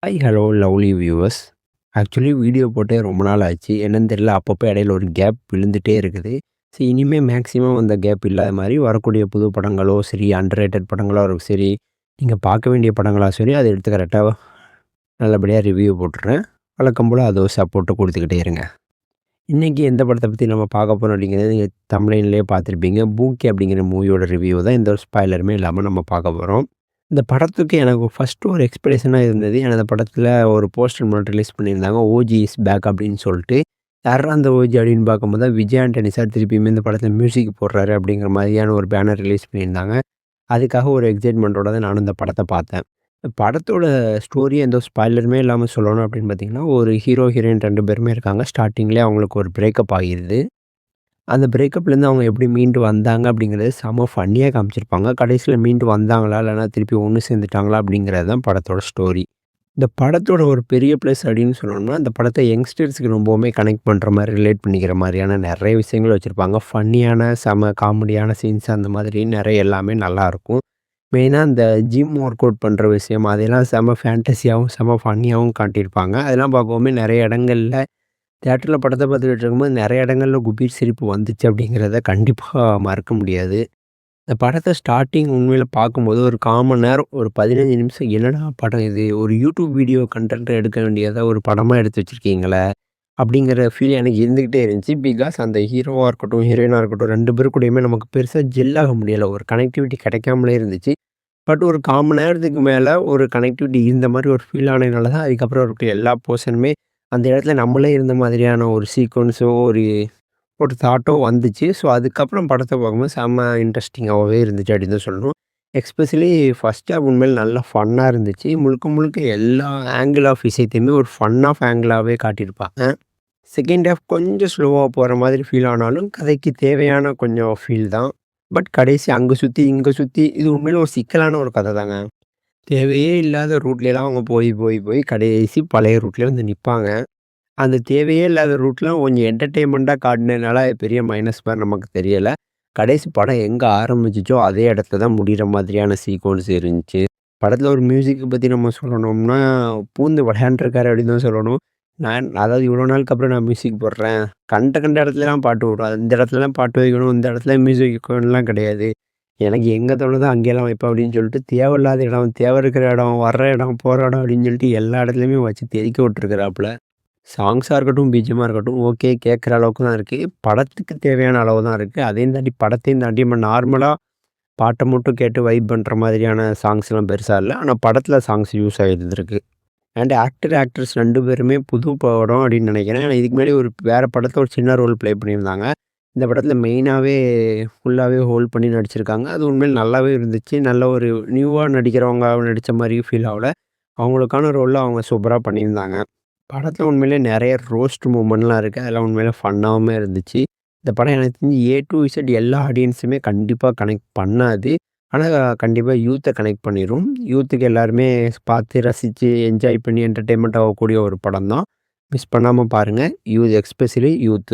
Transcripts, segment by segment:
Hi hello lovely viewers. Actually video போட்டே ரொம்ப நாள் ஆச்சு. என்னன்னு தெரியல, அப்பப்போ இடையில ஒரு கேப் விழுந்துட்டே இருக்குது. ஸோ இனிமே மேக்ஸிமம் அந்த கேப் இல்லாத மாரி வரக்கூடிய புது படங்களோ சரி, அண்டர் ரேட்டட் படங்களோ சரி, நீங்க பார்க்க வேண்டிய படங்களா சரி, அத எடுத்து கரெக்ட்டா நல்லபடியா ரிவ்யூ போட்டுறேன். வழக்கம் போல அது ஒரு சப்போர்ட்ட குடுத்துக்கிட்டே இருங்க. இன்னைக்கு எந்த படத்த பத்தி நம்ம பார்க்க போறோம் அப்படிங்கிறது நீங்க தம்ப்நெயின்லயே பார்த்துருப்பீங்க. பூக்கி அப்படிங்கிற மூவியோட ரிவ்யூ தான் எந்த ஒரு ஸ்பாய்லருமே இல்லாம நம்ம பார்க்க போறோம். இந்த படத்துக்கு எனக்கு ஃபர்ஸ்ட்டு ஒரு எக்ஸ்பெக்டேஷனா இருந்தது. ஏன்னா அந்த படத்தில ஒரு போஸ்டர் மட்டும் ரிலீஸ் பண்ணியிருந்தாங்க. "ஓஜி இஸ் பேக்" அப்படின்னு சொல்லிட்டு. யார்ரா அந்த ஓஜி அப்படின்னு பார்க்கும்போது தான் விஜய் ஆண்டனி சார் திருப்பியுமே இந்த படத்தில மியூசிக் போடுறாரு அப்படிங்கிற மாதிரியான ஒரு பேனர் ரிலீஸ் பண்ணியிருந்தாங்க. அதுக்காக ஒரு எக்ஸைட்மென்ட்டோட தான் நானும் இந்த படத்த பார்த்தேன். இந்த படத்தோட ஸ்டோரி எந்த ஸ்பாய்லருமே இல்லாம சொல்லணும் அப்படின்னு பார்த்தீங்கன்னா, ஒரு ஹீரோ, ஹீரோயின் 2 பேருமே இருக்காங்க. ஸ்டார்ட்டிங்லேயே அவங்களுக்கு ஒரு பிரேக்கப் ஆகிருது. அந்த பிரேக்கப்லேருந்து அவங்க எப்படி மீண்டு வந்தாங்க அப்படிங்கிறது செம ஃபன்னியா காமிச்சிருப்பாங்க. கடைசியில மீண்டு வந்தாங்களா? இல்லன்னா திருப்பி ஒண்ணு சேர்ந்துட்டாங்களா? அப்படிங்கிறது தான் படத்தோட ஸ்டோரி. இந்த படத்தோட ஒரு பெரிய ப்ளஸ் அப்படின்னு சொல்லணும்னா, இந்த படத்த யங்ஸ்டர்ஸ்க்கு ரொம்பவுமே கனெக்ட் பண்ற மாரி, ரிலேட் பண்ணிக்கிற மாரியான நெறைய விஷயங்கள் வச்சிருப்பாங்க. ஃபன்னியான, செம காமெடியான சீன்ஸ் அந்த மாதிரி நெறைய எல்லாமே நல்லாருக்கும். மெயினா இந்த ஜிம் ஒர்க் அவுட் பண்ற விஷயம், அதெல்லாம் செம ஃபேண்டஸியாவும், செம ஃபன்னியாவும் காட்டியிருப்பாங்க. அதெல்லாம் பார்க்கவுமே நெறைய இடங்கள்ல தியேட்டர்ல படத்த பார்த்துக்கிட்டு இருக்கும்போது நெறைய இடங்கள்ல குபீர் சிரிப்பு வந்துச்சு அப்படிங்கிறத கண்டிப்பா மறக்க முடியாது. இந்த படத்த ஸ்டார்ட்டிங் உண்மையில பார்க்கும்போது ஒரு 1/4 மணி நேரம், ஒரு 15 நிமிஷம் என்னடா படம் இது? ஒரு யூடியூப் வீடியோ கன்டென்ட் எடுக்க வேண்டியத ஒரு படமா எடுத்து வச்சிருக்கீங்களே! அப்படிங்கிற ஃபீல் எனக்கு இருந்துகிட்டே இருந்துச்சு. பிகாஸ் அந்த ஹீரோவா இருக்கட்டும், ஹீரோயினா இருக்கட்டும் 2 பேர் கூடயுமே நமக்கு பெருசா ஜெல் ஆக முடியல. ஒரு கனெக்டிவிட்டி கிடைக்காமலே இருந்துச்சு. பட் ஒரு 1/4 மணி நேரத்துக்கு மேல ஒரு கனெக்டிவிட்டி இருந்த மாரி ஒரு ஃபீல் ஆனதுனால தான் அதுக்கப்புறம் இருக்க எல்லா போர்ஷனுமே அந்த இடத்துல நம்மளே இருந்த மாதிரியான ஒரு சீக்வென்ஸோ, ஒரு ஒரு தாட்டோ வந்துச்சு. ஸோ, அதுக்கப்புறம் படத்த பார்க்கும்போது செம்ம இன்ட்ரஸ்டிங்காவே இருந்துச்சு அப்படின்னு தான் சொல்லணும். எஸ்பெஷலி ஃபர்ஸ்ட் ஹாஃப் உண்மையில நல்லா ஃபன்னா இருந்துச்சு. முழுக்க முழுக்க எல்லா ஆங்கிள் ஆஃப் விஷயத்தையுமே ஒரு ஃபன் ஆஃப் ஆங்கிளாவே காட்டியிருப்பாங்க. செகண்ட் ஹாஃப் கொஞ்சம் ஸ்லோவா போற மாதிரி ஃபீல் ஆனாலும், கதைக்கு தேவையான கொஞ்சம் ஃபீல் தான். பட் கடைசி அங்க சுத்தி, இங்க சுத்தி இது உண்மையில ஒரு சிக்கலான ஒரு கத தாங்க. தேவையே இல்லாத ரூட்லலாம் அவங்க போய், போய், போய் கடைசி பழைய ரூட்ல வந்து நிப்பாங்க. அந்த தேவையே இல்லாத ரூட்லாம் கொஞ்சம் என்டர்டெயின்மெண்ட்டா காட்டுனதுனால அது பெரிய மைனஸ் மாரி நமக்கு தெரியல. கடைசி படம் எங்க ஆரம்பிச்சுச்சோ, அதே இடத்துல தான் முடியிற மாதிரியான சீக்வென்ஸ் இருந்துச்சு. படத்துல ஒரு மியூசிக்க பத்தி நம்ம சொல்லணும்னா, பூந்து விளையாண்டுருக்காரு அப்படின்னு தான் சொல்லணும். நான் அதாவது இவ்வளோ நாளுக்கு அப்புறம் நான் மியூசிக் போடுறேன். கண்ட கண்ட இடத்துலலாம் பாட்டு விடுவேன். இந்த இடத்துலலாம் பாட்டு வைக்கணும், இந்த இடத்துல மியூசிக் வைக்கணும்லாம் கிடையாது. எனக்கு எங்க தோணுதோ அங்கேலாம் வைப்பேன் அப்படின்னு சொல்லிட்டு, தேவையில்லாத இடம், தேவை இருக்கிற இடம், வர்ற இடம், போற இடம் அப்படின்னு சொல்லிட்டு எல்லா இடத்துலயுமே வச்சு தெறிக்க விட்டுருக்கிறாப்புல. சாங்ஸா இருக்கட்டும், பிஜிஎம்மா இருக்கட்டும், ஓகே கேட்குற அளவுக்கு தான் இருக்கு. படத்துக்கு தேவையான அளவு தான் இருக்கு. அதையும் தாண்டி படத்தையும் தாண்டி நம்ம நார்மலா பாட்ட மட்டும் கேட்டு வைப் பண்ற மாதிரியான சாங்ஸ்லாம் பெருசா இல்ல. ஆனா படத்துல சாங்ஸ் யூஸ் ஆகியிருந்திருக்கு. அண்ட் ஆக்டர், ஆக்ட்ரஸ் 2 பேருமே புது படம் அப்படின்னு நினைக்கிறேன். ஏன்னா இதுக்கு முன்னாடி ஒரு வேற படத்துல ஒரு சின்ன ரோல் ப்ளே பண்ணியிருந்தாங்க. இந்த படத்துல மெயினாவே ஃபுல்லாவே ஹோல்ட் பண்ணி நடிச்சிருக்காங்க. அது உண்மையில நல்லாவே இருந்துச்சு. நல்ல ஒரு நியூவா நடிக்கிறவங்க நடிச்ச மாரி ஃபீல் ஆவல. அவங்களுக்கான ரோல்ல அவங்க சூப்பரா பண்ணியிருந்தாங்க. படத்துல உண்மையிலேயே நெறைய ரோஸ்ட் மூமெண்ட்லாம் இருக்கு. அதெல்லாம் உண்மையிலே ஃபன்னாவுமே இருந்துச்சு. இந்த படம் எனக்கு தெரிஞ்சு ஏ டூ இசட் எல்லா ஆடியன்ஸுமே கண்டிப்பா கனெக்ட் பண்ணாது. ஆனா கண்டிப்பா யூத்த கனெக்ட் பண்ணிரும். யூத்துக்கு எல்லாருமே பார்த்து ரசிச்சு, என்ஜாய் பண்ணி என்டர்டெயின்மெண்ட் ஆகக்கூடிய ஒரு படம் தான். மிஸ் பண்ணாம பாருங்க. Especially youth.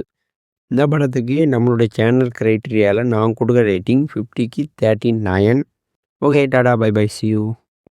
இந்த படத்துக்கு நம்மளுடைய சேனல் கிரைட்டீரியால நான் குடுக்குற ரேட்டிங் 50க்கு 39. Okay tata bye bye. See you.